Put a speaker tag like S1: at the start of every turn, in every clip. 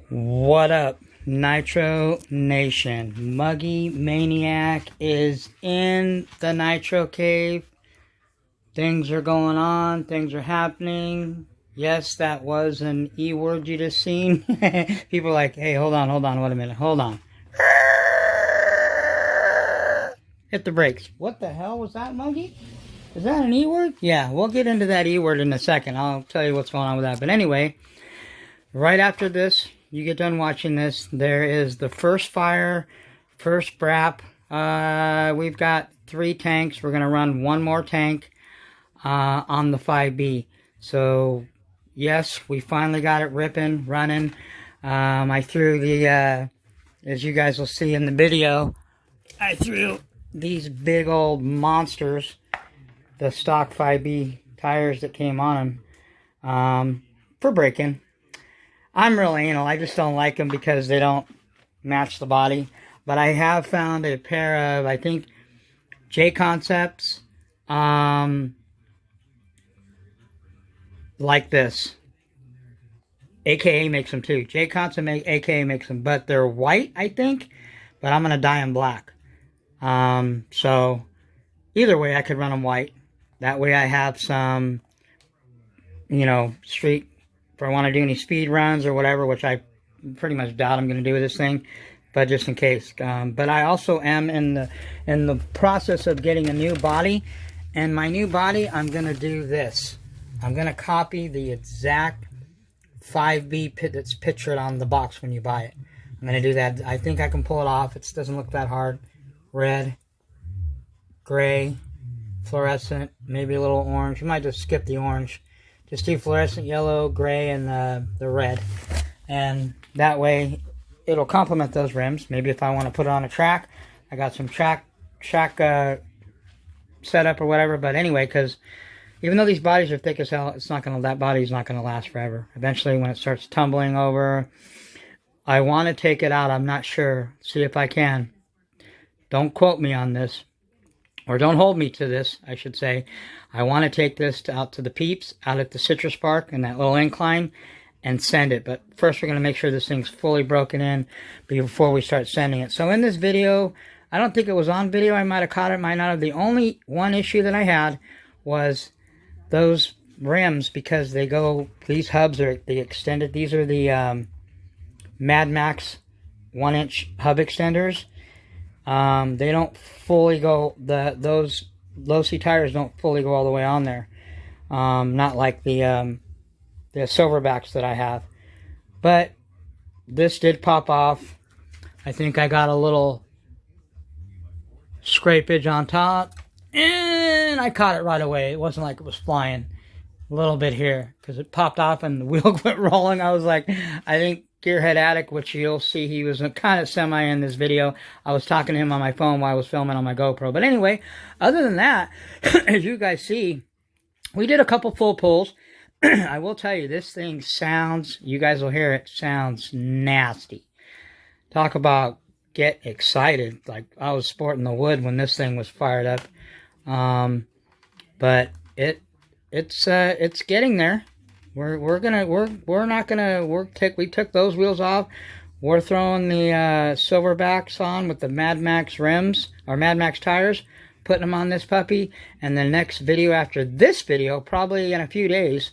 S1: What up, Nitro Nation? Muggy Maniac is in the Nitro Cave. Things are going on. Things are happening. Yes, that was an E word you just seen. People are like, hey, hold on, wait a minute, hold on. Hit the brakes. What the hell was that, Muggy? Is that an E word? Yeah, we'll get into that E word in a second. I'll tell you what's going on with that. But anyway, right after this, you get done watching this, there is the first fire, first BRAP. We've got 3 tanks. We're going to run 1 more tank on the 5B. So, yes, we finally got it ripping, running. I threw the, as you guys will see in the video, I threw these big old monsters, the stock 5B tires that came on them, for braking. I'm real anal. I just don't like them because they don't match the body. But I have found a pair of, I think, J Concepts, like this. AKA makes them too. J Concept, AKA makes them. But they're white, I think. But I'm going to dye them black. So, either way, I could run them white. That way I have some, you know, street, if I want to do any speed runs or whatever, which I pretty much doubt I'm going to do with this thing, but just in case. But I also am in the process of getting a new body, and my new body, I'm going to do this. I'm going to copy the exact 5B pit that's pictured on the box when you buy it. I'm going to do that. I think I can pull it off. It doesn't look that hard. Red, gray, fluorescent, maybe a little orange. You might just skip the orange. Just do fluorescent yellow, gray, and the red. And that way, it'll complement those rims. Maybe if I want to put it on a track, I got some track setup or whatever. But anyway, because even though these bodies are thick as hell, that body's not going to last forever. Eventually, when it starts tumbling over, I want to take it out. I'm not sure. See if I can. Don't quote me on this. Or don't hold me to this, I should say. I want to take this out to the peeps, out at the Citrus Park in that little incline, and send it. But first we're going to make sure this thing's fully broken in before we start sending it. So in this video, I don't think it was on video. I might have caught it, might not have. The only one issue that I had was those rims, because they go, these hubs are the extended. These are the Mad Max 1-inch hub extenders. They don't fully go, those low-C tires don't fully go all the way on there. Not like the silverbacks that I have. But this did pop off. I think I got a little scrapage on top, and I caught it right away. It wasn't like it was flying. A little bit here, because it popped off and the wheel went rolling. I was like, I think Gearhead Addict, which you'll see he was kind of semi in this video. I was talking to him on my phone while I was filming on my GoPro. But anyway, other than that, as you guys see, we did a couple full pulls. I will tell you, this thing sounds, you guys will hear it, sounds nasty. Talk about get excited. Like I was sporting the wood when this thing was fired up. But it's getting there. We took those wheels off. We're throwing the silverbacks on with the Mad Max rims, or Mad Max tires, putting them on this puppy. And the next video after this video, probably in a few days,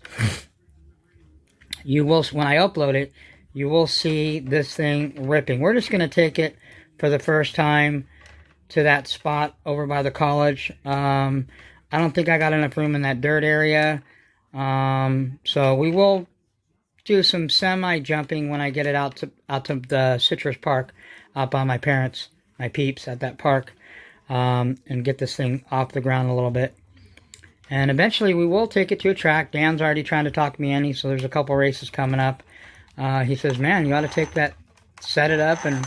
S1: you will, when I upload it, you will see this thing ripping. We're just going to take it for the first time to that spot over by the college. I don't think I got enough room in that dirt area. So we will do some semi-jumping when I get it out to the Citrus Park, out by my parents, my peeps at that park, and get this thing off the ground a little bit. And eventually we will take it to a track. Dan's already trying to talk me in, so there's a couple races coming up. He says, man, you ought to take that, set it up and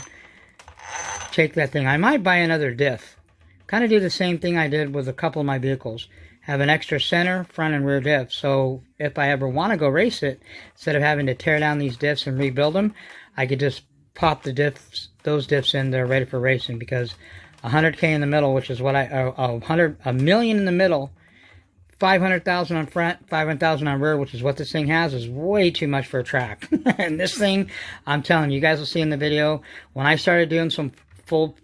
S1: take that thing. I might buy another diff. Kind of do the same thing I did with a couple of my vehicles. Have an extra center, front, and rear diff. So if I ever want to go race it, instead of having to tear down these diffs and rebuild them, I could just pop the diffs, those diffs in there ready for racing. Because 100K in the middle, which is what a million in the middle, 500,000 on front, 500,000 on rear, which is what this thing has, is way too much for a track. And this thing, I'm telling you, you guys will see in the video, when I started doing some full,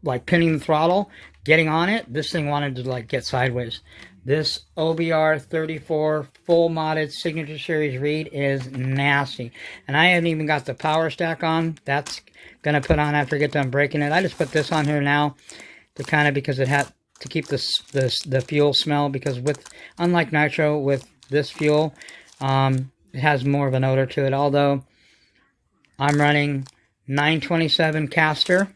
S1: like pinning the throttle, getting on it, this thing wanted to like get sideways. This OBR 34 full modded Signature Series reed is nasty. And I haven't even got the power stack on. That's going to put on after I get done breaking it. I just put this on here now to kind of, because it had to keep the fuel smell, because with, unlike nitro, with this fuel, it has more of an odor to it. Although I'm running 927 caster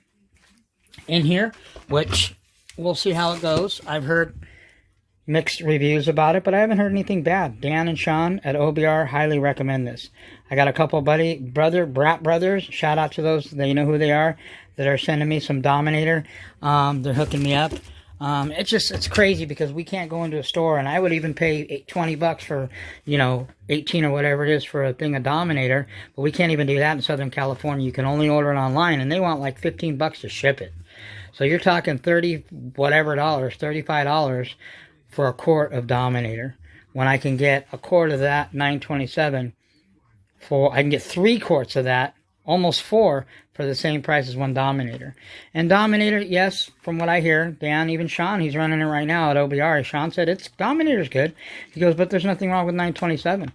S1: in here, which we'll see how it goes. I've heard mixed reviews about it, but I haven't heard anything bad. Dan and Sean at OBR highly recommend this. I got a couple brat brothers, shout out to those, they know who they are, that are sending me some Dominator. They're hooking me up. It's crazy because we can't go into a store, and I would even pay 20 bucks for, 18 or whatever it is for a thing of Dominator, but we can't even do that in Southern California. You can only order it online, and they want like 15 bucks to ship it. So you're talking $35 for a quart of Dominator, when I can get a quart of that 927 for, I can get 3 quarts of that, almost 4, for the same price as one Dominator. And Dominator, yes, from what I hear, Dan, even Sean, he's running it right now at OBR. Sean said Dominator's good. He goes, but there's nothing wrong with 927.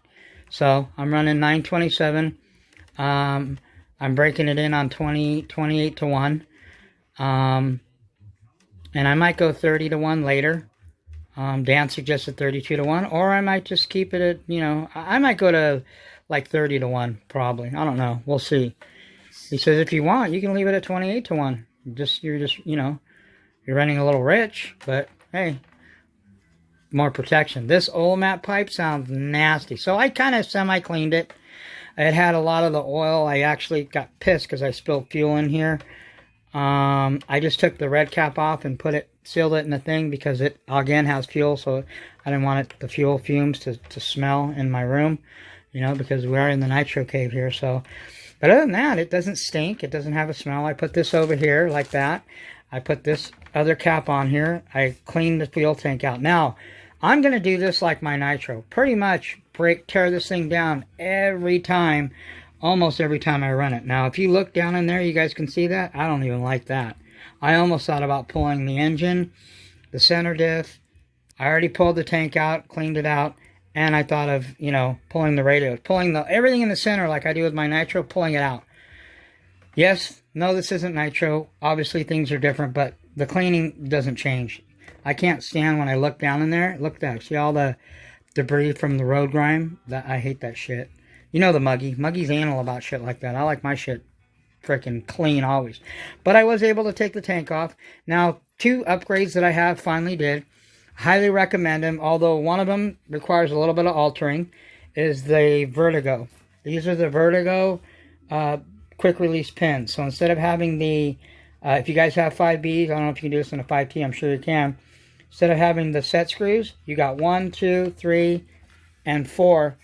S1: So I'm running 927. I'm breaking it in on 28 to 1. And I might go 30 to 1 later. Dan suggested 32 to 1, or I might just keep it at, I might go to like 30 to 1, probably. I don't know. We'll see. He says if you want, you can leave it at 28 to 1. You're running a little rich, but hey, more protection. This oil mat pipe sounds nasty. So I kind of semi-cleaned it. It had a lot of the oil. I actually got pissed because I spilled fuel in here. I just took the red cap off and sealed it in the thing, because it again has fuel, so I didn't want the fuel fumes to smell in my room, because we are in the nitro cave here. So, but other than that, it doesn't stink. It doesn't have a smell. I put this over here like that. I put this other cap on here. I cleaned the fuel tank out. Now, I'm going to do this like my nitro. Pretty much tear this thing down every time, almost every time I run it. Now, if you look down in there, you guys can see that. I don't even like that. I almost thought about pulling the engine, the center diff. I already pulled the tank out, cleaned it out, and I thought of, pulling the radio, pulling everything in the center like I do with my nitro, pulling it out. Yes, no, this isn't nitro. Obviously, things are different, but the cleaning doesn't change. I can't stand when I look down in there. Look at that. See all the debris from the road grime? I hate that shit. You know the Muggy. Muggy's anal about shit like that. I like my shit freaking clean always. But I was able to take the tank off. Now, 2 upgrades that I have finally did. Highly recommend them, although one of them requires a little bit of altering, is the Vertigo. These are the Vertigo quick release pins. So instead of having the, if you guys have 5Bs, I don't know if you can do this in a 5T, I'm sure you can. Instead of having the set screws, you got 1, 2, 3, and 4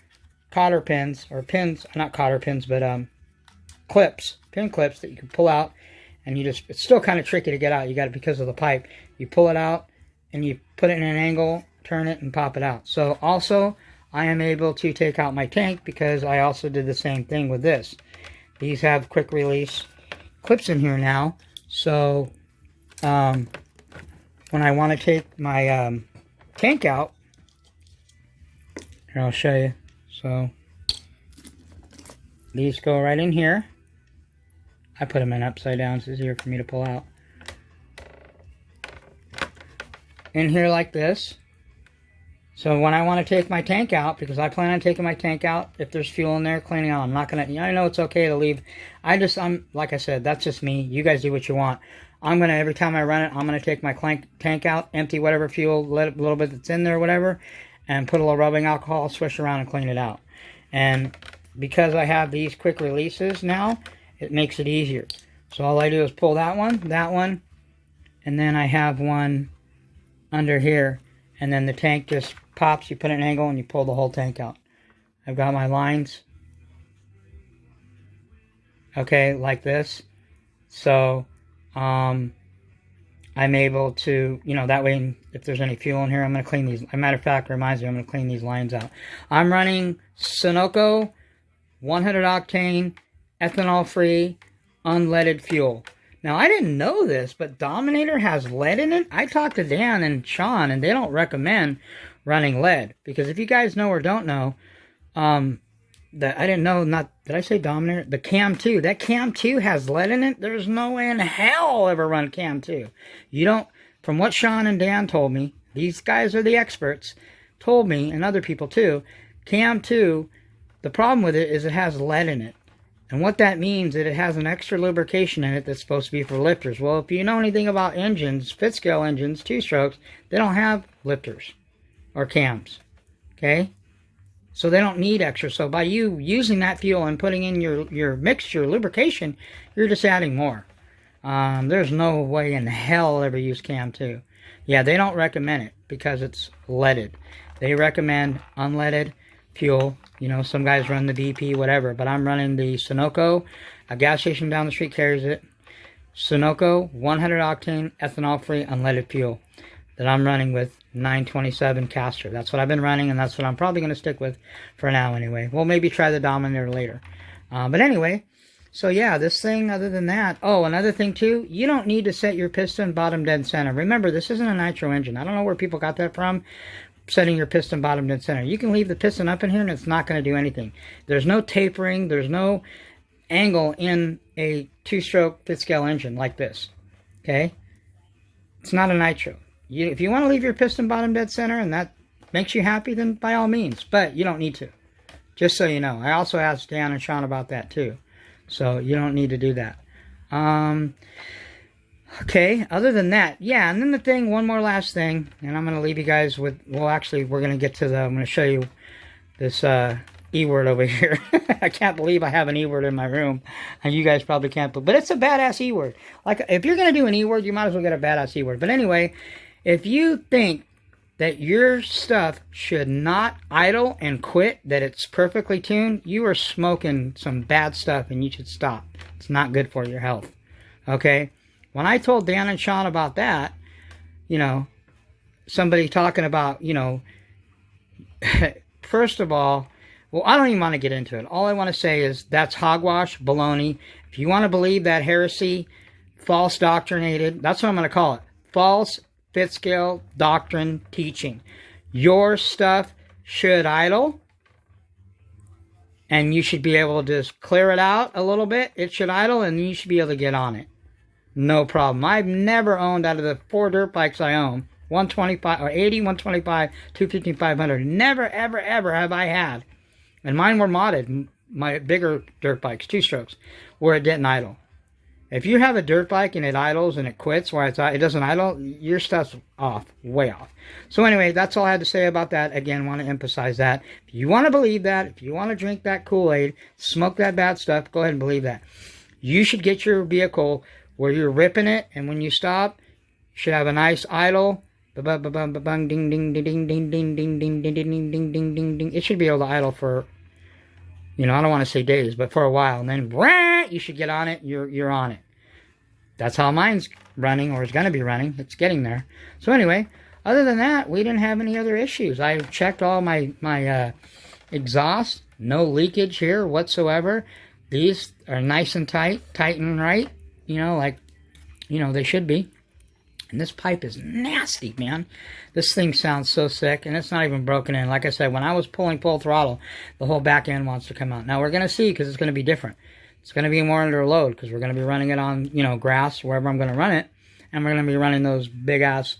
S1: cotter pins, or pins, not cotter pins, but clips, pin clips that you can pull out, and it's still kind of tricky to get out. You got it because of the pipe. You pull it out, and you put it in an angle, turn it, and pop it out. So also, I am able to take out my tank, because I also did the same thing with this. These have quick release clips in here now, so when I want to take my tank out, here, I'll show you. So these go right in here. I put them in upside down so it's easier for me to pull out. In here like this. So when I want to take my tank out, because I plan on taking my tank out, if there's fuel in there, cleaning out, I'm not going to, I know it's okay to leave. I'm, like I said, that's just me. You guys do what you want. I'm going to, every time I run it, I'm going to take my tank out, empty whatever fuel, let a little bit that's in there or whatever, and put a little rubbing alcohol, swish around and clean it out. And because I have these quick releases now, it makes it easier. So all I do is pull that one, and then I have one under here, and then the tank just pops. You put an angle and you pull the whole tank out. I've got my lines, okay, like this. So I'm able to, you know, that way if there's any fuel in here, I'm going to clean these. As a matter of fact, reminds me, I'm going to clean these lines out. I'm running Sunoco 100 octane, ethanol-free, unleaded fuel. Now, I didn't know this, but Dominator has lead in it. I talked to Dan and Sean, and they don't recommend running lead. Because if you guys know or don't know, that I didn't know, did I say Dominator? The Cam 2. That Cam 2 has lead in it. There's no way in hell I'll ever run Cam 2. You don't, from what Sean and Dan told me, these guys are the experts, told me, and other people too, Cam 2, the problem with it is it has lead in it. And what that means is it has an extra lubrication in it that's supposed to be for lifters. Well, if you know anything about engines, fifth-scale engines, two-strokes, they don't have lifters or cams, okay? So they don't need extra. So by you using that fuel and putting in your mixture, lubrication, you're just adding more. There's no way in hell I'll ever use Cam 2. Yeah, they don't recommend it because it's leaded. They recommend unleaded fuel. You know, some guys run the BP, whatever, but I'm running the Sunoco. A gas station down the street carries it. Sunoco 100 octane ethanol-free unleaded fuel that I'm running with 927 caster. That's what I've been running, and that's what I'm probably going to stick with for now anyway. We'll maybe try the Dominator later. But anyway, so yeah, this thing, other than that, oh, another thing too, you don't need to set your piston bottom dead center. Remember, this isn't a nitro engine. I don't know where people got that from, setting your piston bottom dead center. You can leave the piston up in here and it's not going to do anything. There's no tapering, there's no angle in a two-stroke fifth-scale engine like this, okay? It's not a nitro. If you want to leave your piston bottom dead center and that makes you happy, then by all means, but you don't need to. Just so you know. I also asked Dan and Sean about that too. So you don't need to do that. Okay, other than that, yeah, and then the thing, one more last thing, and I'm going to leave you guys with, well, actually, we're going to get to the, I'm going to show you this E-word over here. I can't believe I have an E-word in my room, and you guys probably can't, but it's a badass E-word. Like, if you're going to do an E-word, you might as well get a badass E-word. But anyway, if you think that your stuff should not idle and quit, that it's perfectly tuned, you are smoking some bad stuff, and you should stop. It's not good for your health, okay? When I told Dan and Sean about that, you know, somebody talking about, you know, first of all, well, I don't even want to get into it. All I want to say is that's hogwash, baloney. If you want to believe that heresy, false doctrinated, that's what I'm going to call it. False fifth scale doctrine teaching. Your stuff should idle, and you should be able to just clear it out a little bit. It should idle, and you should be able to get on it. No problem. I've never owned, out of the 4 dirt bikes I own, 125 or 80, 125, 250, 500. Never, ever, ever have I had. And mine were modded, my bigger dirt bikes, 2-strokes, where it didn't idle. If you have a dirt bike and it idles and it quits, where it doesn't idle, your stuff's off, way off. So anyway, that's all I had to say about that. Again, want to emphasize that. If you want to believe that, if you want to drink that Kool-Aid, smoke that bad stuff, go ahead and believe that. You should get your vehicle where you're ripping it, and when you stop, you should have a nice idle. Ding ding ding ding ding ding ding ding ding ding ding ding ding ding ding. It should be able to idle for, you know, I don't want to say days, but for a while. And then you should get on it. You're on it. That's how mine's running, or is going to be running. It's getting there. So anyway, other than that, we didn't have any other issues. I checked all my exhaust. No leakage here whatsoever. These are nice and tight and right. You know, like, you know, they should be. And this pipe is nasty, man. This thing sounds so sick, and it's not even broken in. Like I said, when I was pulling full throttle, the whole back end wants to come out. Now, we're going to see, because it's going to be different. It's going to be more under load, because we're going to be running it on, you know, grass, wherever I'm going to run it. And we're going to be running those big-ass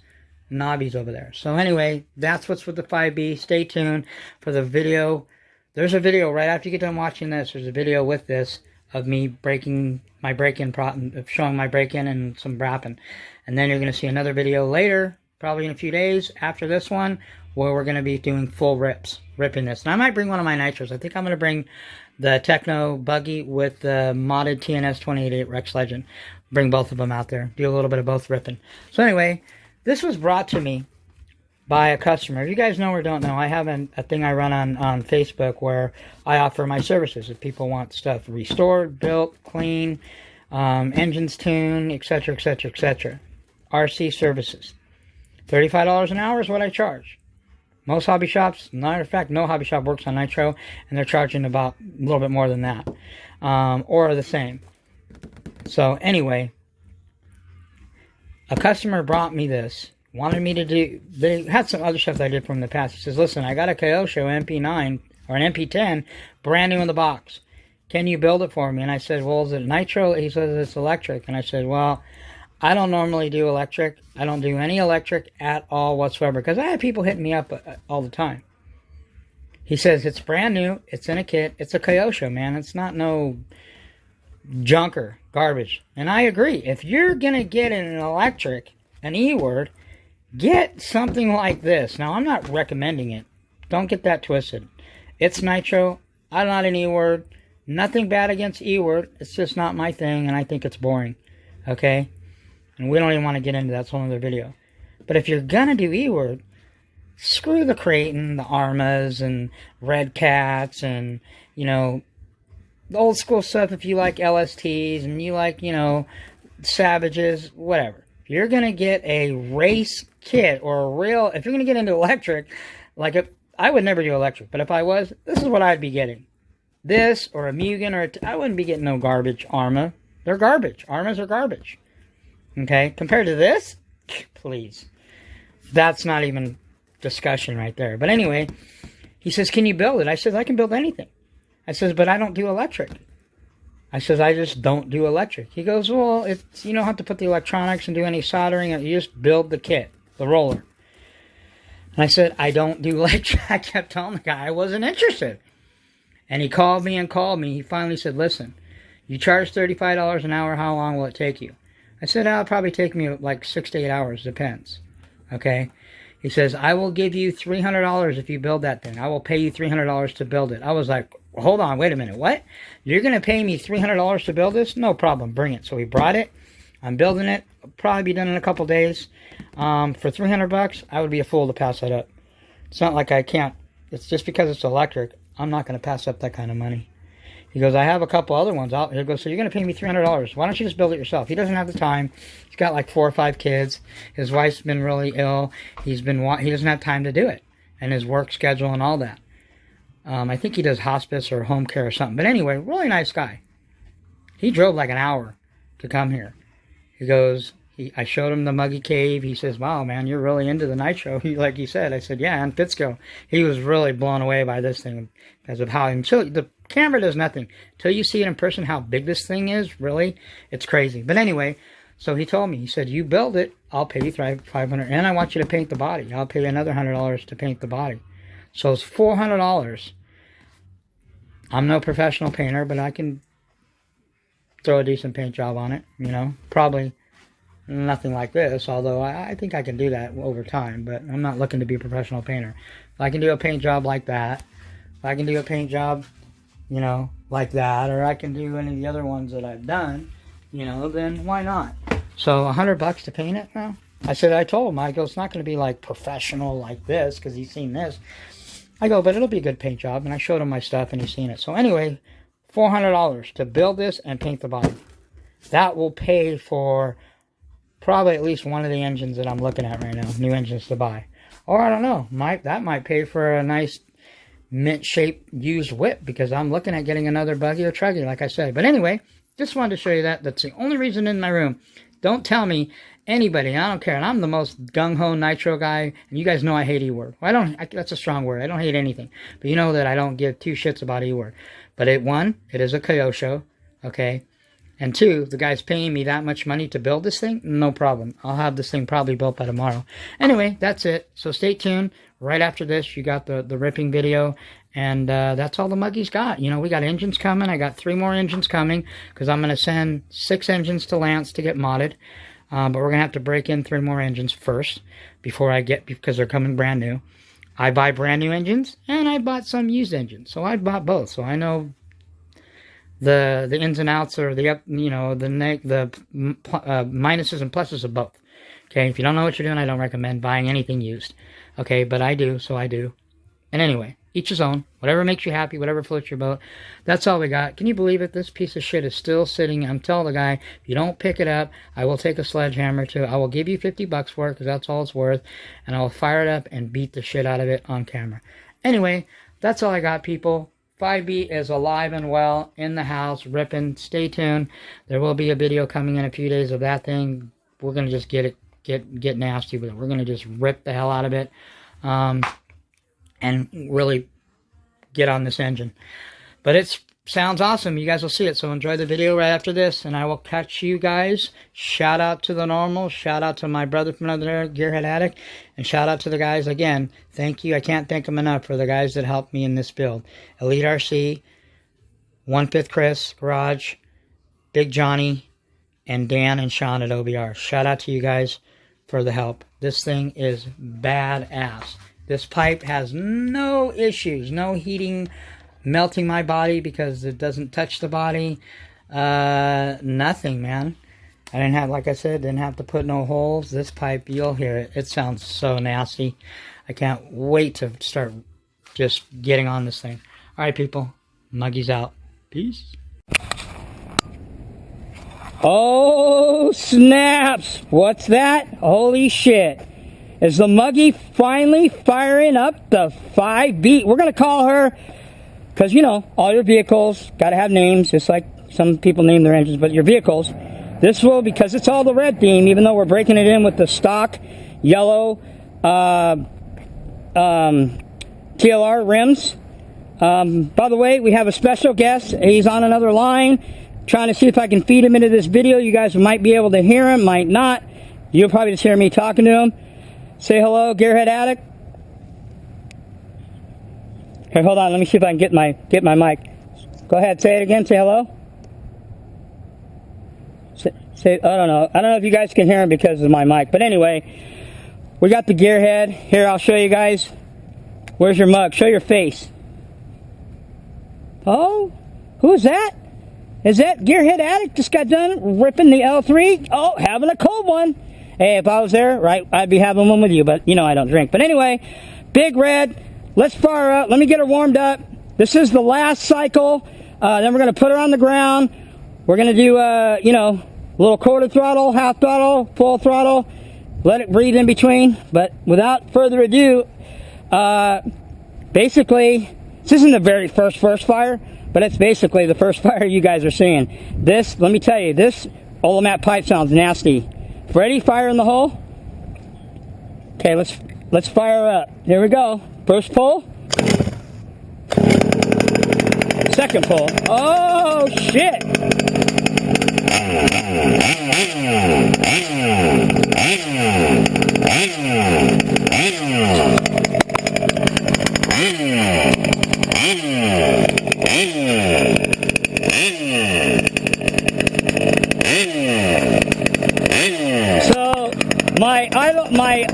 S1: knobbies over there. So anyway, that's what's with the 5B. Stay tuned for the video. There's a video right after you get done watching this. There's a video with this of me breaking my break-in, showing my break-in and some brapping. And then you're going to see another video later, probably in a few days after this one, where we're going to be doing full ripping this. And I might bring one of my nitros. I think I'm going to bring the Techno buggy with the modded TNS 288 Rex Legend. Bring both of them out there. Do a little bit of both ripping. So anyway, this was brought to me by a customer. If you guys know or don't know, I have a thing I run on Facebook where I offer my services. If people want stuff restored, built, clean, engines tuned, etc., etc., etc. RC services. $35 an hour is what I charge. Most hobby shops, matter of fact, no hobby shop works on nitro, and they're charging about a little bit more than that, or the same. So anyway, a customer brought me this, wanted me to do, they had some other stuff that I did from the past. He says, listen, I got a Kyosho MP9, or an MP10, brand new in the box. Can you build it for me? And I said, well, is it nitro? He says, it's electric. And I said, well, I don't normally do electric. I don't do any electric at all whatsoever, because I have people hitting me up all the time. He says, it's brand new. It's in a kit. It's a Kyosho, man. It's not no junker, garbage. And I agree. If you're going to get an electric, an E-word, get something like this. Now, I'm not recommending it. Don't get that twisted. It's nitro. I'm not an E-word. Nothing bad against E-word. It's just not my thing, and I think it's boring. Okay? And we don't even want to get into that. That's a whole other video. But if you're going to do E-word, screw the Creighton, the Armas, and Red Cats, and, you know, the old school stuff if you like LSTs, and you like, you know, Savages, whatever. If you're going to get a race kit, or a real, if you're going to get into electric, like, I would never do electric, but if I was, this is what I'd be getting. This, or a Mugen, or I wouldn't be getting no garbage Arma. They're garbage. Armas are garbage. Okay, compared to this, please. That's not even discussion right there. But anyway, he says, can you build it? I said, I can build anything. I says, but I don't do electric. I says, I just don't do electric. He goes, well, it's, you don't have to put the electronics and do any soldering. You just build the kit, the roller. And I said, I don't do electric. I kept telling the guy I wasn't interested. And he called me and called me. He finally said, listen, you charge $35 an hour. How long will it take you? I said, it'll probably take me like 6 to 8 hours, depends. Okay? He says, I will give you $300 if you build that thing. I will pay you $300 to build it. I was like, hold on, wait a minute, what? You're going to pay me $300 to build this? No problem, bring it. So he brought it. I'm building it. It'll probably be done in a couple days. For $300, I would be a fool to pass that up. It's not like I can't. It's just because it's electric. I'm not going to pass up that kind of money. He goes, I have a couple other ones out. He goes, so you're going to pay me $300. Why don't you just build it yourself? He doesn't have the time. He's got like 4 or 5 kids. His wife's been really ill. He doesn't have time to do it. And his work schedule and all that. I think he does hospice or home care or something. But anyway, really nice guy. He drove like an hour to come here. He goes, I showed him the Muggy Cave. He says, wow, man, you're really into the nitro. Like he said. I said, yeah, and Fitzco. He was really blown away by this thing because of how the camera does nothing. Till you see it in person, how big this thing is, really, it's crazy. But anyway, so he told me, he said, you build it, I'll pay you $500, and I want you to paint the body. I'll pay you another $100 to paint the body. So it's $400. I'm no professional painter, but I can throw a decent paint job on it, you know. Probably nothing like this, although I think I can do that over time, but I'm not looking to be a professional painter. If I can do a paint job like that, if I can do a paint job, you know, like that, or I can do any of the other ones that I've done, you know, then why not? So $100 to paint it now? I told him, I go, it's not going to be like professional like this, because he's seen this. I go, but it'll be a good paint job, and I showed him my stuff, and he's seen it. So anyway, $400 to build this and paint the body. That will pay for probably at least one of the engines that I'm looking at right now, new engines to buy. Or I don't know, that might pay for a nice mint-shaped used whip, because I'm looking at getting another buggy or truggy, like I said. But anyway, just wanted to show you that. That's the only reason in my room. Don't tell me anybody, I don't care. And I'm the most gung-ho nitro guy, and you guys know I hate E-word. Well, that's a strong word. I don't hate anything. But you know that I don't give 2 shits about E-word. But one, it is a Kyosho, okay? And 2, the guy's paying me that much money to build this thing, no problem. I'll have this thing probably built by tomorrow. Anyway, that's it. So stay tuned. Right after this, you got the ripping video. And that's all the Muggy's got. You know, we got engines coming. I got 3 more engines coming, because I'm going to send 6 engines to Lance to get modded. But we're going to have to break in 3 more engines first because they're coming brand new. I buy brand new engines, and I bought some used engines. So I bought both. So I know the ins and outs, or the minuses and pluses of both. Okay, if you don't know what you're doing, I don't recommend buying anything used. Okay, but I do, so I do. And anyway, Each his own. Whatever makes you happy, whatever floats your boat. That's all we got. Can you believe it? This piece of shit is still sitting. I'm telling the guy, if you don't pick it up, I will take a sledgehammer to it. I will give you $50 for it, because that's all it's worth. And I will fire it up and beat the shit out of it on camera. Anyway, that's all I got, people. 5B is alive and well, in the house, ripping. Stay tuned. There will be a video coming in a few days of that thing. We're going to just get nasty with it. We're going to just rip the hell out of it. And really get on this engine. But it sounds awesome. You guys will see it. So enjoy the video right after this, and I will catch you guys. Shout out to the normal. Shout out to my brother from another Gearhead Addict. And shout out to the guys again. Thank you. I can't thank them enough for the guys that helped me in this build. Elite RC, 1/5 Chris, Garage, Big Johnny, and Dan and Sean at OBR. Shout out to you guys for the help. This thing is badass. This pipe has no issues, no heating, melting my body because it doesn't touch the body. Nothing, man. I didn't have, like I said, didn't have to put no holes. This pipe, you'll hear it. It sounds so nasty. I can't wait to start just getting on this thing. All right, people. Muggy's out. Peace. Oh, snaps. What's that? Holy shit. Is the Muggy finally firing up the 5B? We're going to call her, because, you know, all your vehicles got to have names, just like some people name their engines, but your vehicles. This will, because it's all the red theme, even though we're breaking it in with the stock yellow TLR rims. By the way, we have a special guest. He's on another line, trying to see if I can feed him into this video. You guys might be able to hear him, might not. You'll probably just hear me talking to him. Say hello, Gearhead Addict. Here, hold on. Let me see if I can get my mic. Go ahead. Say it again. Say hello. Say. I don't know. I don't know if you guys can hear him because of my mic. But anyway, we got the Gearhead. Here, I'll show you guys. Where's your mug? Show your face. Oh, who's that? Is that Gearhead Addict? Just got done ripping the L3. Oh, having a cold one. Hey, if I was there, right, I'd be having one with you, but you know I don't drink. But anyway, Big Red, let's fire up. Let me get her warmed up. This is the last cycle. Then we're going to put her on the ground. We're going to do, you know, a little quarter throttle, half throttle, full throttle. Let it breathe in between. But without further ado, basically, this isn't the very first fire, but it's basically the first fire you guys are seeing. This, let me tell you, this Olamat pipe sounds nasty. Ready? Fire in the hole? Okay, let's fire up. Here we go. First pull. Second pull. Oh, shit! My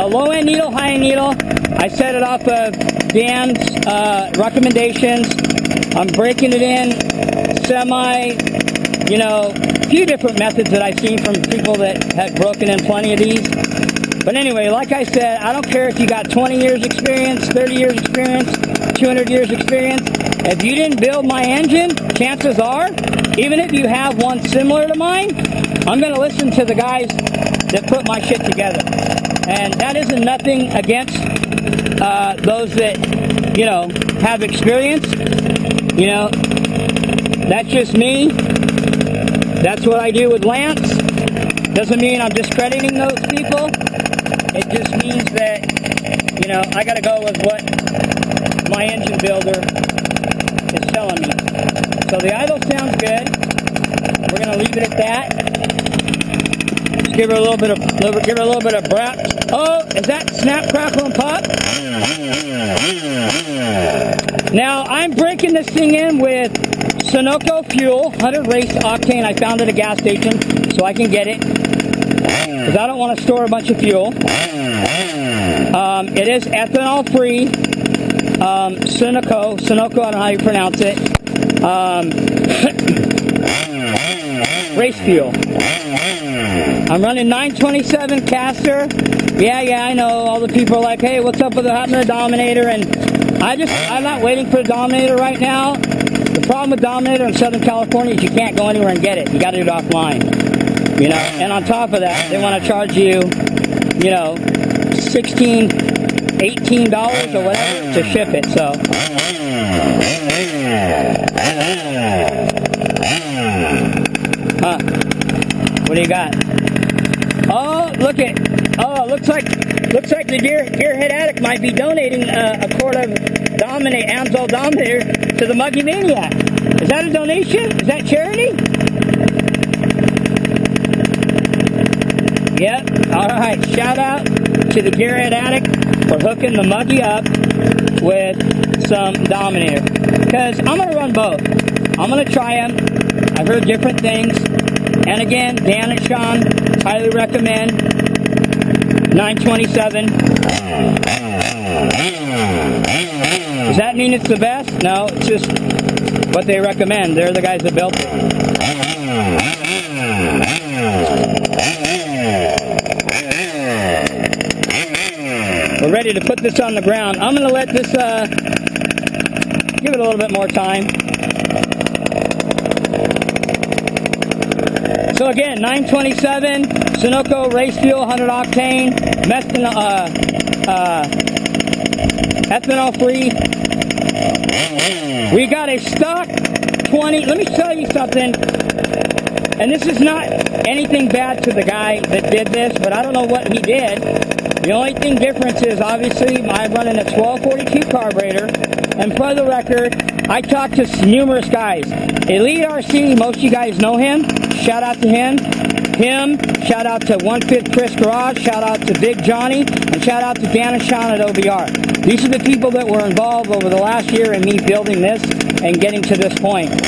S1: low end needle, high end needle, I set it off of Dan's recommendations. I'm breaking it in semi, you know, a few different methods that I've seen from people that have broken in plenty of these. But anyway, like I said, I don't care if you got 20 years experience, 30 years experience, 200 years experience. If you didn't build my engine, chances are, even if you have one similar to mine, I'm going to listen to the guys that put my shit together. And that isn't nothing against those that, you know, have experience. You know, that's just me. That's what I do with Lance. Doesn't mean I'm discrediting those people. It just means that, you know, I got to go with what my engine builder is telling me. So the idle sounds good. We're going to leave it at that. Just give her a little bit of breath. Oh, is that snap, crackle, and pop? Now I'm breaking this thing in with Sunoco fuel, 100 race octane. I found at a gas station, so I can get it because I don't want to store a bunch of fuel. It is ethanol free. Sunoco, I don't know how you pronounce it. Race fuel. I'm running 927 caster. Yeah, I know. All the people are like, hey, what's up with the Dominator? And I'm not waiting for the Dominator right now. The problem with Dominator in Southern California is you can't go anywhere and get it. You got to do it offline. You know, and on top of that, they want to charge you, you know, $16, $18 or whatever to ship it. So. Huh. What do you got? Oh, look at. Oh, looks like the Gearhead Addict might be donating a quart of Amsoil Dominator to the Muggy Maniac. Is that a donation? Is that charity? Yep. All right. Shout out to the Gearhead Addict for hooking the Muggy up with some Dominator. Because I'm going to run both. I'm going to try them. I've heard different things. And again, Dan and Sean highly recommend 927. Does that mean it's the best? No, it's just what they recommend. They're the guys that built it. We're ready to put this on the ground. I'm going to let this, give it a little bit more time. So again, 927, Sunoco race fuel, 100 octane, ethanol free. We got a stock 20. Let me tell you something. And this is not anything bad to the guy that did this, but I don't know what he did. The only thing difference is, obviously, I'm running a 1242 carburetor, and for the record, I talked to numerous guys. Elite RC, most of you guys know him. Shout out to him. Shout out to 1/5 Chris Garage. Shout out to Big Johnny. And shout out to Dan and Sean at OBR. These are the people that were involved over the last year in me building this and getting to this point.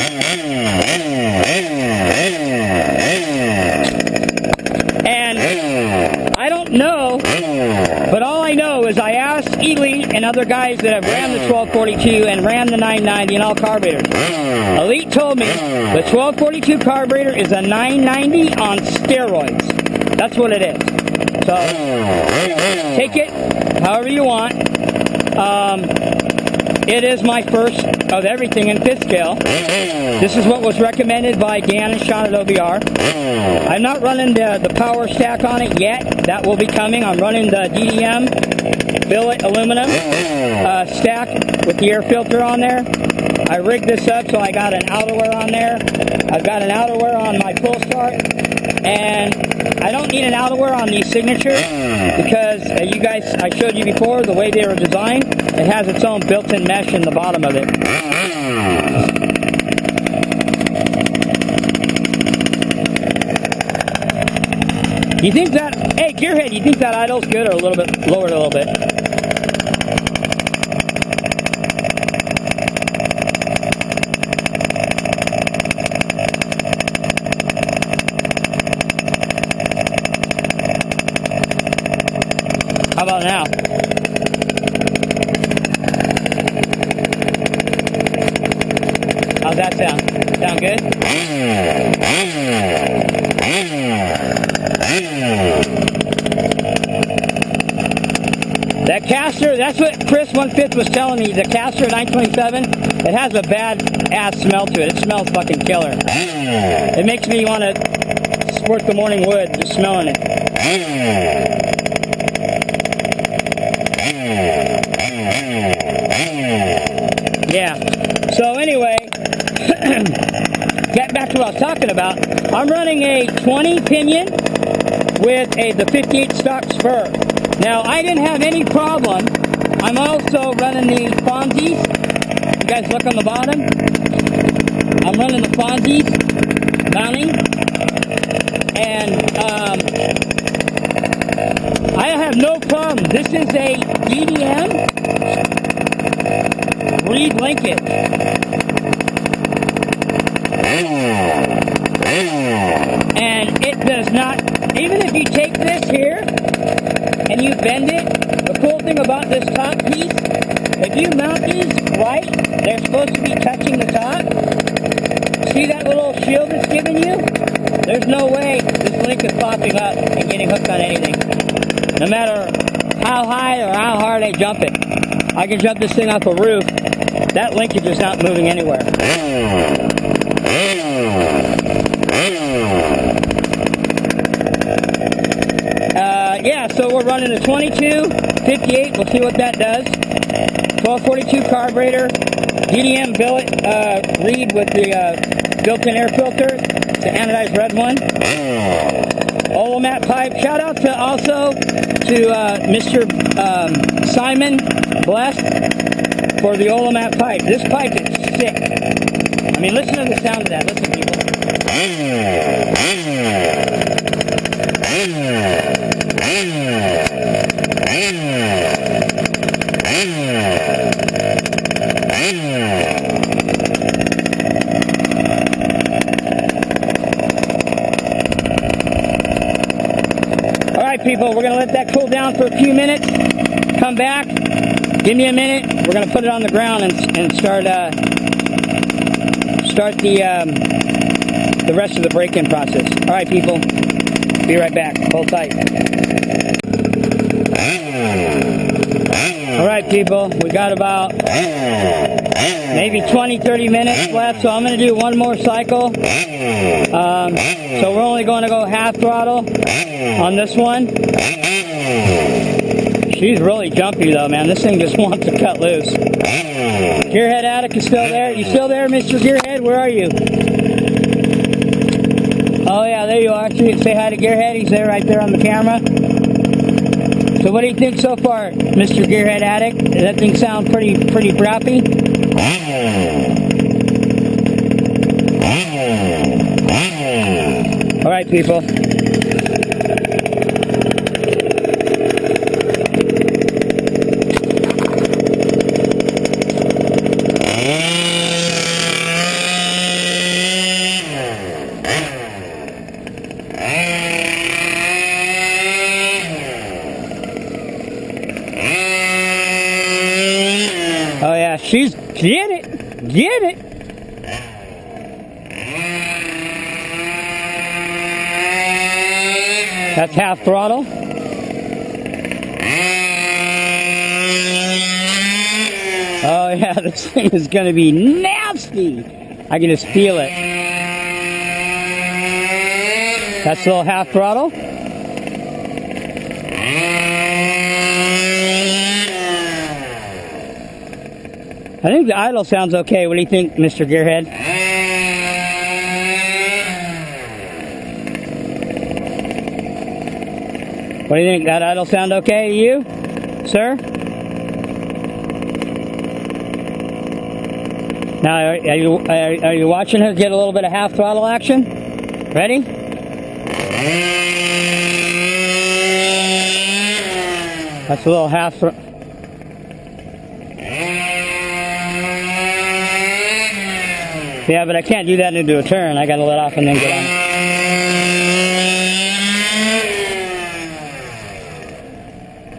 S1: And I don't know, but all I know is I asked Elite and other guys that have ran the 1242 and ran the 990 and all carburetors. Elite told me the 1242 carburetor is a 990 on steroids. That's what it is. So take it however you want. It is my first of everything in fifth scale. This is what was recommended by Dan and Sean at OBR. I'm not running the power stack on it yet. That will be coming. I'm running the DDM billet aluminum stack with the air filter on there. I rigged this up so I got an outerwear on there. I've got an outerwear on my full start. And I don't need an outerwear on these signatures because you guys, I showed you before the way they were designed. It has its own built-in mesh in the bottom of it. You think that, hey Gearhead, you think that idle's good or a little bit, lowered a little bit? How about now? How's that sound? Sound good? That caster, that's what Chris 1/5 was telling me. The caster 927, it has a bad ass smell to it. It smells fucking killer. It makes me want to squirt the morning wood just smelling it. Yeah. So anyway, get back to what I was talking about. I'm running a 20 pinion with the 58 stock spur. Now, I didn't have any problem. I'm also running the Fonzies. You guys look on the bottom. I'm running the Fonzies mounting. And I have no problem. This is a DDM reed linkage. And it does not, even if you take this here and you bend it, the cool thing about this top piece, if you mount these right, they're supposed to be touching the top. See that little shield it's giving you? There's no way this link is popping up and getting hooked on anything. No matter how high or how hard I jump it. I can jump this thing off a roof. That linkage is not moving anywhere. Yeah, so we're running a 2258. We'll see what that does. 1242 carburetor. DDM billet reed with the built-in air filter. It's the anodized red one. Olomat pipe. Shout out to also to Mr. Simon Blessed for the Olomat pipe. This pipe is sick. I mean, listen to the sound of that. Listen, people. All right, people, we're going to let that cool down for a few minutes. Come back. Give me a minute. We're going to put it on the ground and start the rest of the break-in process. All right, people. Be right back. Hold tight. All right, people. We got about maybe 20-30 minutes left, so I'm going to do one more cycle. So we're only going to go half throttle on this one. She's really jumpy, though, man. This thing just wants to cut loose. Gearhead Attic is still there. You still there, Mr. Gearhead? Where are you? Oh, yeah, there you are. Say hi to Gearhead. He's there right there on the camera. So what do you think so far, Mr. Gearhead Attic? Does that thing sound pretty brappy? All right, people. Oh yeah, she's get it. That's half throttle. Oh yeah, this thing is gonna be nasty. I can just feel it. That's a little half throttle. I think the idle sounds okay. What do you think, Mr. Gearhead? What do you think? That idle sound okay to you, sir? Now, are you watching her get a little bit of half throttle action? Ready? That's a little half throttle. Yeah, but I can't do that into a turn. I gotta let off and then get on.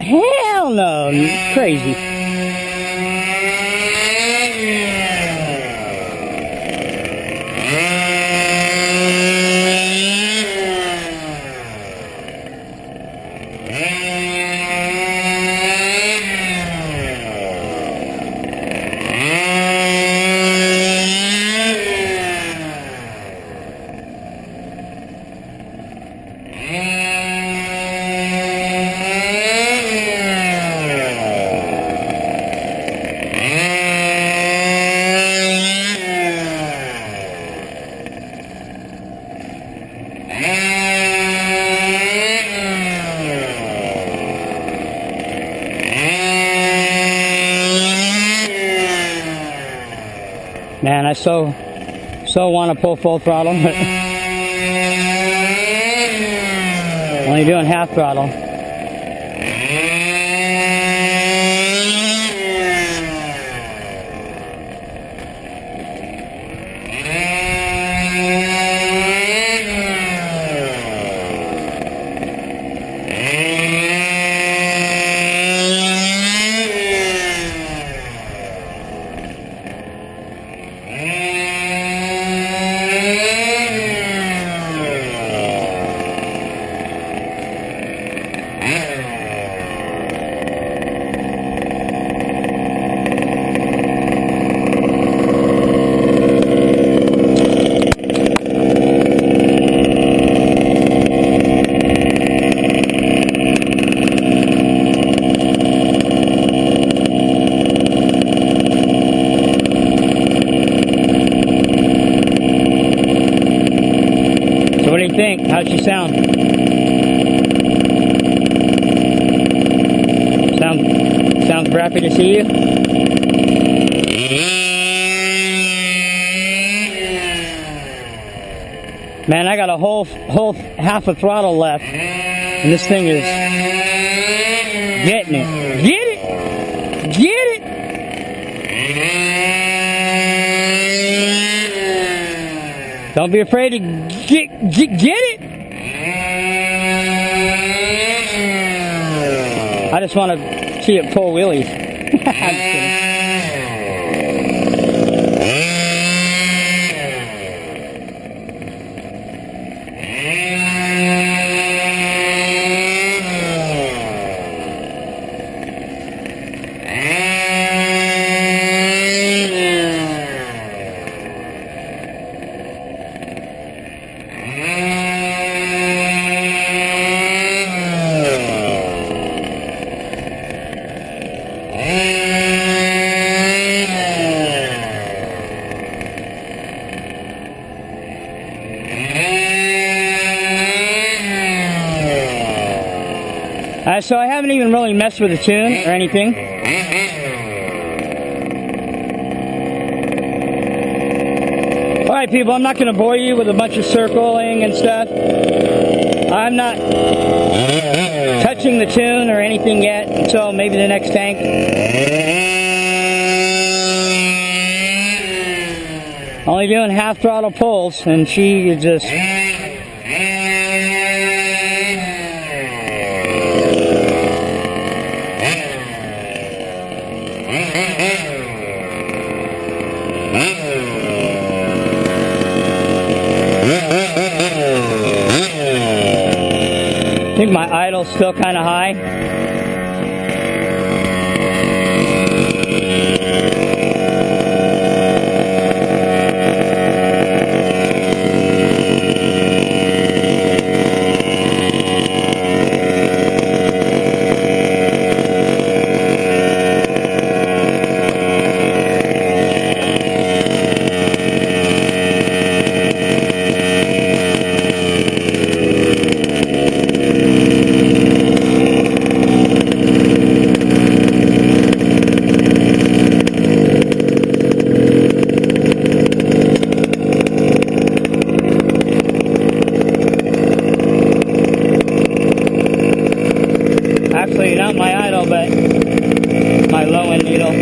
S1: Hell no, you're crazy. Man, I so want to pull full throttle, but only doing half throttle. think? How'd she sound? Sounds happy to see you. Man, I got a whole half a throttle left, and this thing is getting it. Get it! Get it! Don't be afraid to get it! I just want to see it pull wheelies. I'm just kidding. So I haven't even really messed with the tune or anything. Alright people, I'm not going to bore you with a bunch of circling and stuff. I'm not touching the tune or anything yet until maybe the next tank. Only doing half throttle pulls, and she is just... I think my idle's still kind of high. Actually, not my idle, but my low end needle.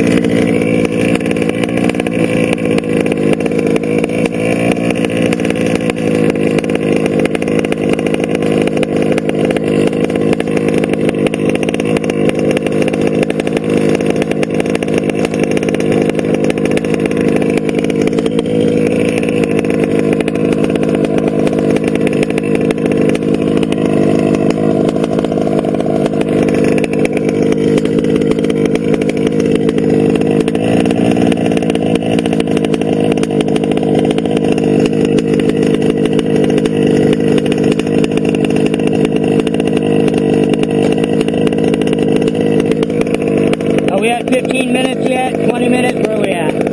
S1: Are we at 15 minutes yet? 20 minutes? Where are we at?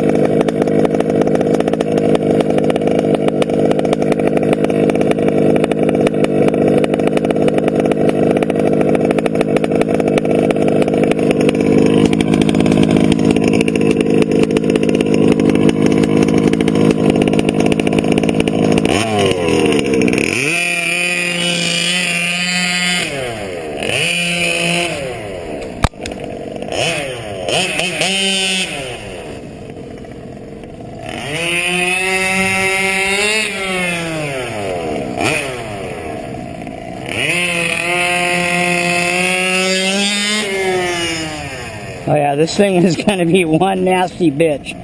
S1: Oh yeah, this thing is going to be one nasty bitch.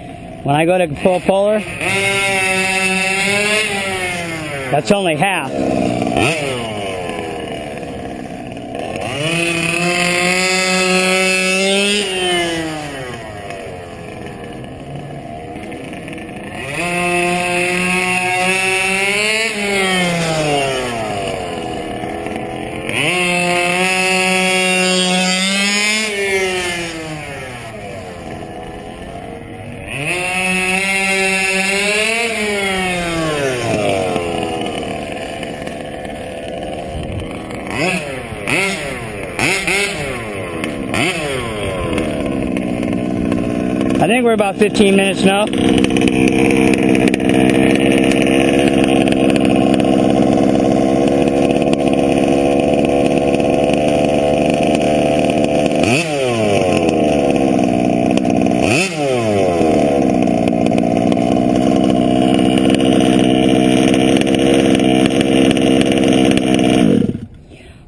S1: When I go to full polar, that's only half. think we're about 15 minutes now.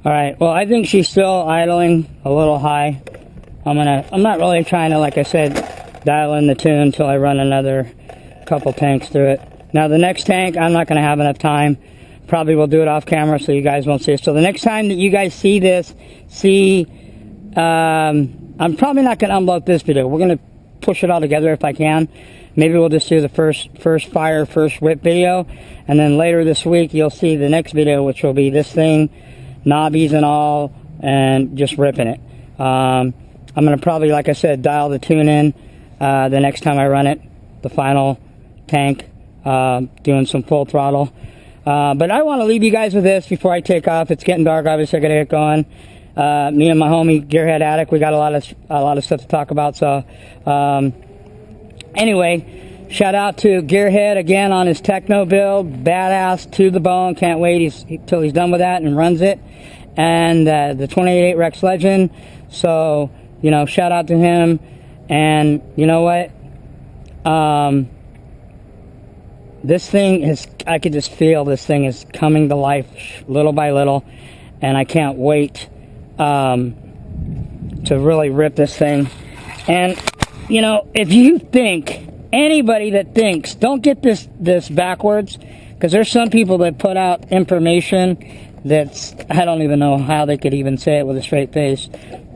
S1: Alright, well, I think she's still idling a little high. I'm not really trying to, like I said, dial in the tune until I run another couple tanks through it. Now, the next tank, I'm not going to have enough time. Probably will do it off camera so you guys won't see it. So the next time that you guys see this, I'm probably not going to upload this video. We're going to push it all together if I can. Maybe we'll just do the first fire, first whip video. And then later this week, you'll see the next video, which will be this thing, knobbies and all, and just ripping it. I'm going to probably, like I said, dial the tune in the next time I run it, the final tank, doing some full throttle. But I want to leave you guys with this before I take off. It's getting dark, obviously I got to get going. Me and my homie, Gearhead Addict, we got a lot of stuff to talk about. So, anyway, shout out to Gearhead again on his techno build, badass to the bone. Can't wait till he's done with that and runs it. And the 28 Rex Legend. So, you know, shout out to him. And you know what? This thing is, I could just feel this thing is coming to life little by little. And I can't wait to really rip this thing. And, you know, if you think, anybody that thinks, don't get this backwards, because there's some people that put out information that's, I don't even know how they could even say it with a straight face.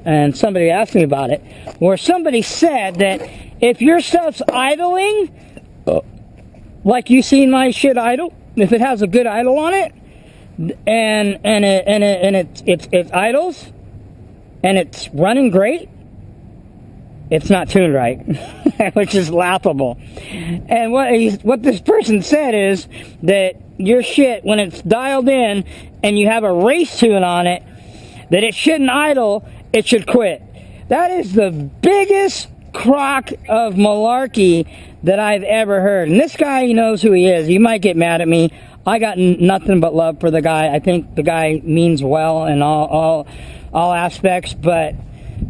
S1: And somebody asked me about it, where somebody said that if your stuff's idling, like you seen my shit idle, if it has a good idle on it, and it idles, and it's running great, it's not tuned right, which is laughable. And what this person said is that your shit, when it's dialed in and you have a race tune on it, that it shouldn't idle, it should quit. That is the biggest crock of malarkey that I've ever heard. And this guy, he knows who he is. He might get mad at me. I got nothing but love for the guy. I think the guy means well in all aspects, but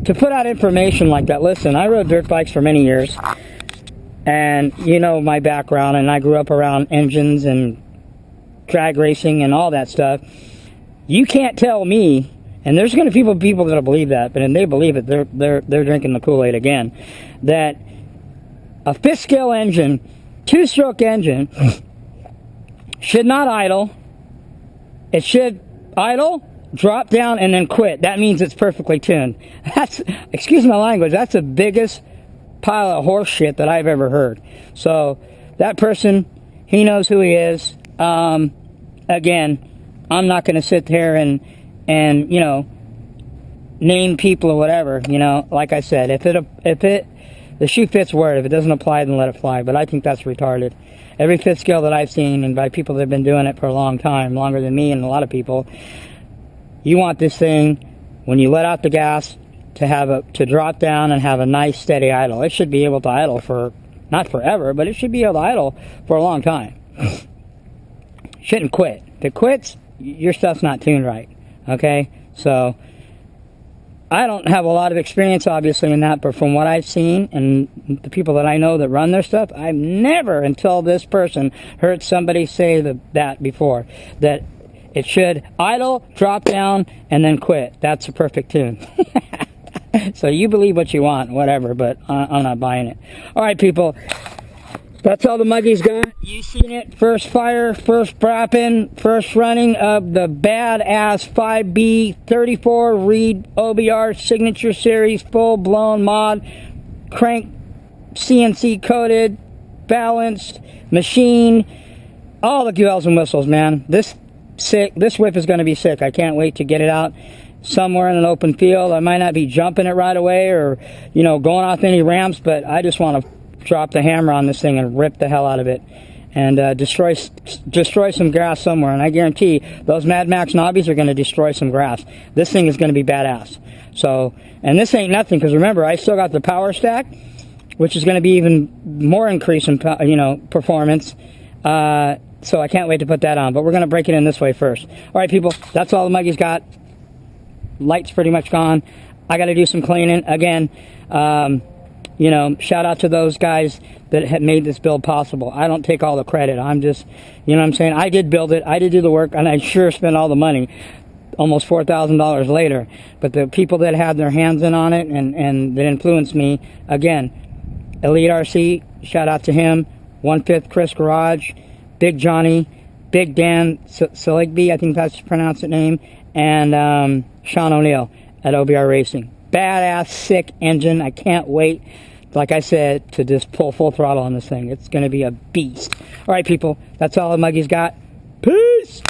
S1: to put out information like that, listen, I rode dirt bikes for many years, and you know my background, and I grew up around engines and drag racing and all that stuff. You can't tell me, and there's going to be people that'll believe that, but if they believe it, they're drinking the Kool-Aid again, that a fifth scale engine, two-stroke engine, should not idle. It should idle, drop down, and then quit. That means it's perfectly tuned. That's, excuse my language, that's the biggest pile of horse shit that I've ever heard. So that person, he knows who he is. Again, I'm not going to sit there and you know, name people or whatever. You know, like I said, if the shoe fits where, if it doesn't apply, then let it fly. But I think that's retarded. Every fifth scale that I've seen, and by people that have been doing it for a long time, longer than me and a lot of people, you want this thing, when you let out the gas, to drop down and have a nice steady idle. It should be able to idle for, not forever, but it should be able to idle for a long time. Shouldn't quit. If it quits, your stuff's not tuned right. Okay? So, I don't have a lot of experience, obviously, in that, but from what I've seen, and the people that I know that run their stuff, I've never, until this person, heard somebody say that before. That it should idle, drop down, and then quit. That's a perfect tune. So you believe what you want, whatever, but I'm not buying it. Alright, people. That's all the Muggy's got. You seen it. First fire, first brapping, first running of the badass 5B 34 Reed OBR Signature Series full-blown mod. Crank, CNC coated, balanced, machine. All the bells and whistles, man. This whip is going to be sick. I can't wait to get it out somewhere in an open field. I might not be jumping it right away or, you know, going off any ramps, but I just want to drop the hammer on this thing and rip the hell out of it and destroy some grass somewhere. And I guarantee those Mad Max knobbies are going to destroy some grass. This thing is going to be badass. So, and this ain't nothing, because remember, I still got the power stack. which is going to be even more increase in, performance. So I can't wait to put that on, but we're going to break it in this way first. All right, people, that's all the Muggy's got. Light's pretty much gone. I got to do some cleaning. Again, shout out to those guys that had made this build possible. I don't take all the credit. I'm just, you know what I'm saying? I did build it. I did do the work, and I sure spent all the money, almost $4,000 later. But the people that had their hands in on it and that influenced me, again, Elite RC, shout out to him. 1/5 Chris Garage, Big Johnny, Big Dan Seligby, I think that's pronounced the name, and Sean O'Neill at OBR Racing. Badass, sick engine. I can't wait, like I said, to just pull full throttle on this thing. It's going to be a beast. All right, people, that's all the Muggy's got. Peace!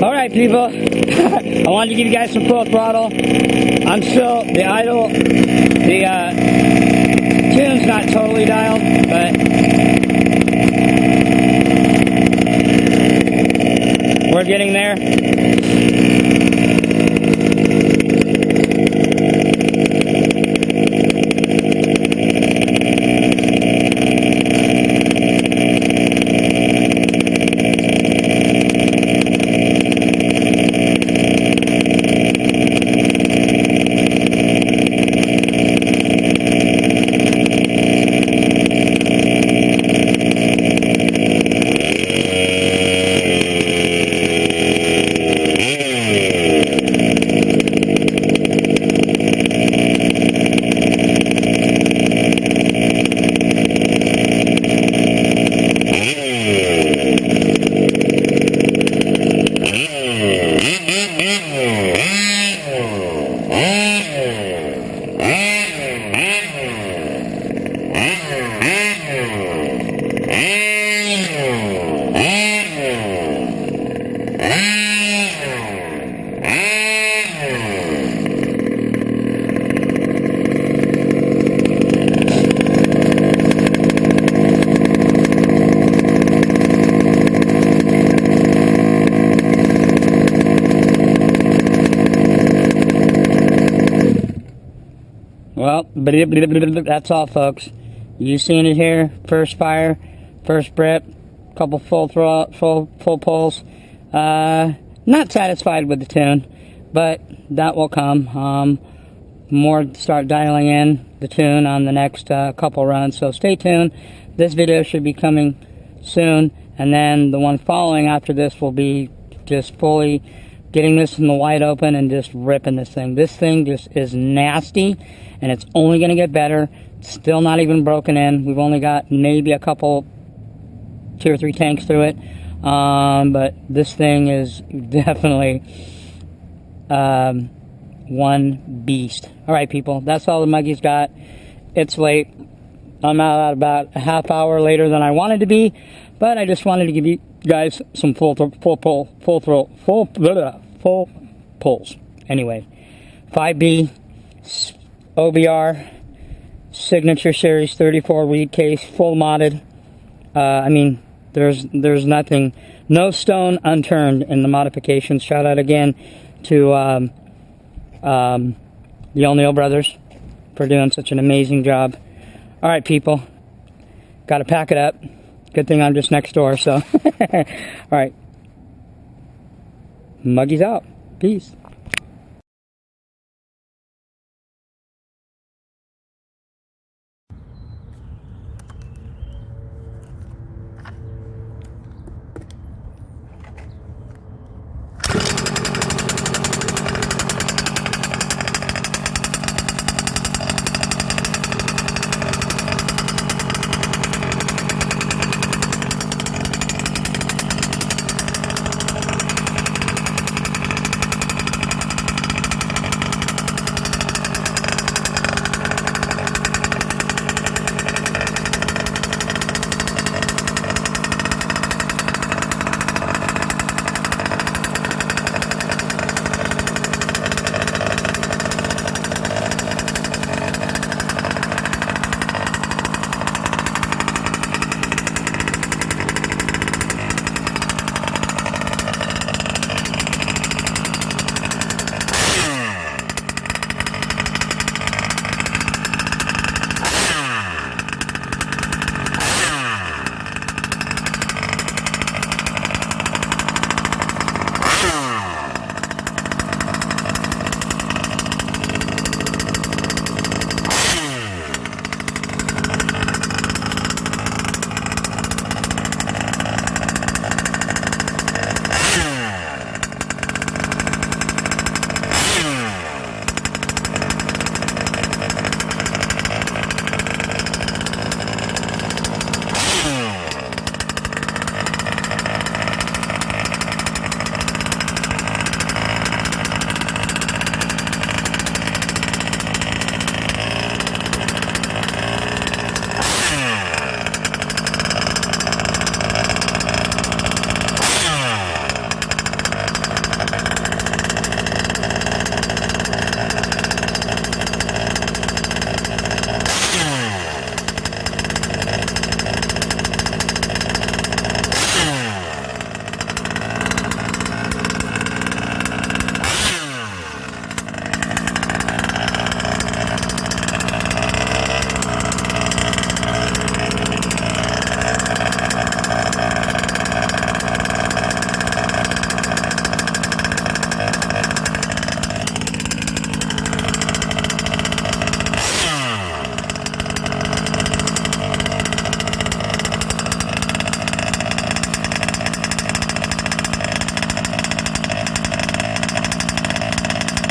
S1: Alright people, I wanted to give you guys some full throttle. I'm still, the idle, the tune's not totally dialed, but we're getting there. Well, that's all, folks. You seen it here. First fire, first Brit, couple full pulls. Not satisfied with the tune, but that will come. More start dialing in the tune on the next couple runs, so stay tuned. This video should be coming soon, and then the one following after this will be just fully getting this in the wide open and just ripping this thing. This thing just is nasty, and it's only going to get better. It's still not even broken in. We've only got maybe a couple, 2 or 3 tanks through it, but this thing is definitely one beast. Alright people, that's all the Muggy's got. It's late. I'm out about a half hour later than I wanted to be, but I just wanted to give you guys some full pulls. Anyway, 5B OBR Signature Series 34 reed case, full modded. I mean, there's nothing, no stone unturned in the modifications. Shout out again to the O'Neill brothers for doing such an amazing job. All right, people, got to pack it up. Good thing I'm just next door, so. All right. Muggy's out. Peace.